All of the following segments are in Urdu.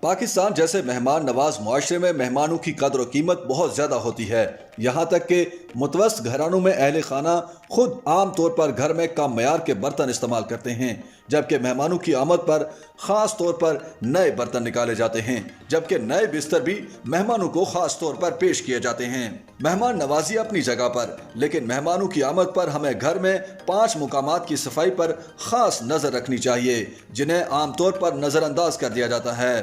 پاکستان جیسے مہمان نواز معاشرے میں مہمانوں کی قدر و قیمت بہت زیادہ ہوتی ہے، یہاں تک کہ متوسط گھرانوں میں اہل خانہ خود عام طور پر گھر میں کم معیار کے برتن استعمال کرتے ہیں، جبکہ مہمانوں کی آمد پر خاص طور پر نئے برتن نکالے جاتے ہیں، جبکہ نئے بستر بھی مہمانوں کو خاص طور پر پیش کیے جاتے ہیں۔ مہمان نوازی اپنی جگہ پر، لیکن مہمانوں کی آمد پر ہمیں گھر میں 5 مقامات کی صفائی پر خاص نظر رکھنی چاہیے، جنہیں عام طور پر نظر انداز کر دیا جاتا ہے۔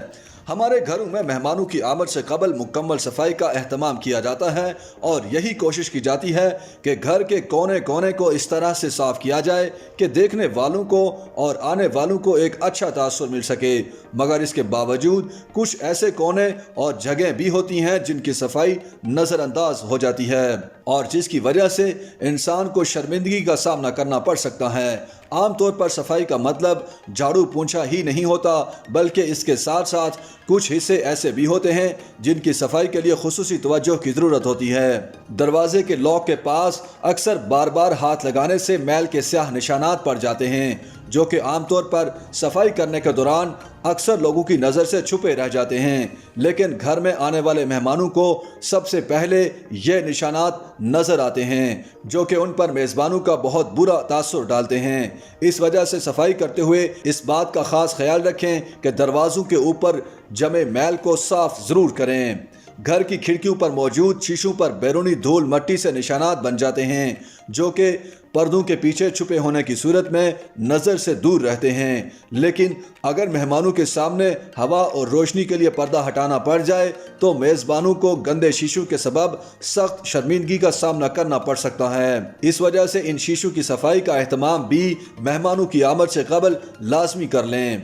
ہمارے گھروں میں مہمانوں کی آمد سے قبل مکمل صفائی کا اہتمام کیا جاتا ہے اور یہی کوشش کی جاتی ہے کہ گھر کے کونے کونے کو اس طرح سے صاف کیا جائے کہ دیکھنے والوں کو اور آنے والوں کو ایک اچھا تاثر مل سکے، مگر اس کے باوجود کچھ ایسے کونے اور جگہیں بھی ہوتی ہیں جن کی صفائی نظر انداز ہو جاتی ہے اور جس کی وجہ سے انسان کو شرمندگی کا سامنا کرنا پڑ سکتا ہے۔ عام طور پر صفائی کا مطلب جھاڑو پونچھا ہی نہیں ہوتا، بلکہ اس کے ساتھ ساتھ کچھ حصے ایسے بھی ہوتے ہیں جن کی صفائی کے لیے خصوصی توجہ کی ضرورت ہوتی ہے۔ دروازے کے لاک کے پاس اکثر بار بار ہاتھ لگانے سے میل کے سیاہ نشانات پڑ جاتے ہیں، جو کہ عام طور پر صفائی کرنے کے دوران اکثر لوگوں کی نظر سے چھپے رہ جاتے ہیں، لیکن گھر میں آنے والے مہمانوں کو سب سے پہلے یہ نشانات نظر آتے ہیں، جو کہ ان پر میزبانوں کا بہت برا تاثر ڈالتے ہیں۔ اس وجہ سے صفائی کرتے ہوئے اس بات کا خاص خیال رکھیں کہ دروازوں کے اوپر جمے میل کو صاف ضرور کریں۔ گھر کی کھڑکیوں پر موجود شیشوں پر بیرونی دھول مٹی سے نشانات بن جاتے ہیں، جو کہ پردوں کے پیچھے چھپے ہونے کی صورت میں نظر سے دور رہتے ہیں، لیکن اگر مہمانوں کے سامنے ہوا اور روشنی کے لیے پردہ ہٹانا پڑ جائے تو میزبانوں کو گندے شیشوں کے سبب سخت شرمندگی کا سامنا کرنا پڑ سکتا ہے۔ اس وجہ سے ان شیشوں کی صفائی کا اہتمام بھی مہمانوں کی آمد سے قبل لازمی کر لیں۔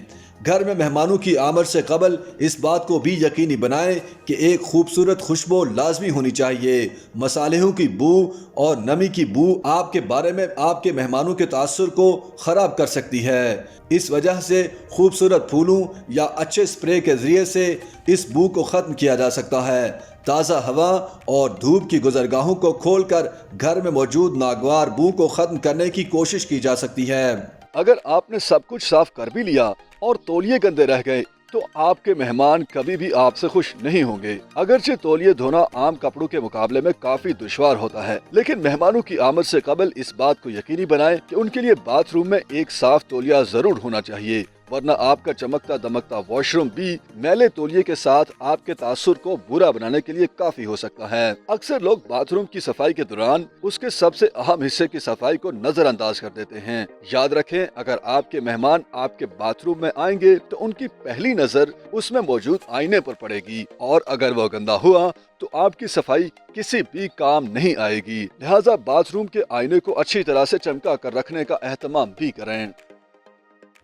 گھر میں مہمانوں کی آمد سے قبل اس بات کو بھی یقینی بنائیں کہ ایک خوبصورت خوشبو لازمی ہونی چاہیے۔ مصالحوں کی بو اور نمی کی بو آپ کے بارے میں آپ کے مہمانوں کے تاثر کو خراب کر سکتی ہے۔ اس وجہ سے خوبصورت پھولوں یا اچھے سپرے کے ذریعے سے اس بو کو ختم کیا جا سکتا ہے۔ تازہ ہوا اور دھوپ کی گزرگاہوں کو کھول کر گھر میں موجود ناگوار بو کو ختم کرنے کی کوشش کی جا سکتی ہے۔ اگر آپ نے سب کچھ صاف کر بھی لیا اور تولیے گندے رہ گئے تو آپ کے مہمان کبھی بھی آپ سے خوش نہیں ہوں گے۔ اگرچہ تولیے دھونا عام کپڑوں کے مقابلے میں کافی دشوار ہوتا ہے، لیکن مہمانوں کی آمد سے قبل اس بات کو یقینی بنائیں کہ ان کے لیے باتھ روم میں ایک صاف تولیہ ضرور ہونا چاہیے، ورنہ آپ کا چمکتا دمکتا واش روم بھی میلے تولیے کے ساتھ آپ کے تاثر کو برا بنانے کے لیے کافی ہو سکتا ہے۔ اکثر لوگ باتھ روم کی صفائی کے دوران اس کے سب سے اہم حصے کی صفائی کو نظر انداز کر دیتے ہیں۔ یاد رکھیں، اگر آپ کے مہمان آپ کے باتھ روم میں آئیں گے تو ان کی پہلی نظر اس میں موجود آئینے پر پڑے گی، اور اگر وہ گندا ہوا تو آپ کی صفائی کسی بھی کام نہیں آئے گی۔ لہٰذا باتھ روم کے آئینے کو اچھی طرح سے چمکا کر رکھنے کا اہتمام بھی کریں۔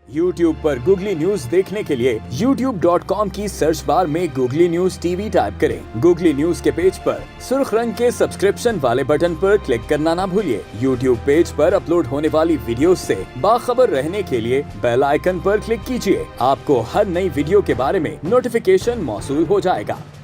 YouTube پر گوگلی نیوز دیکھنے کے لیے youtube.com کی سرچ بار میں googly news T V type کریں۔ گوگلی نیوز کے پیج پر سرخ رنگ کے سبسکرپشن والے بٹن پر کلک کرنا نہ بھولیے۔ YouTube پیج پر اپلوڈ ہونے والی ویڈیوز سے باخبر رہنے کے لیے بیل آئیکن پر کلک کیجیے۔ آپ کو ہر نئی ویڈیو کے بارے میں نوٹیفیکیشن موصول ہو جائے گا۔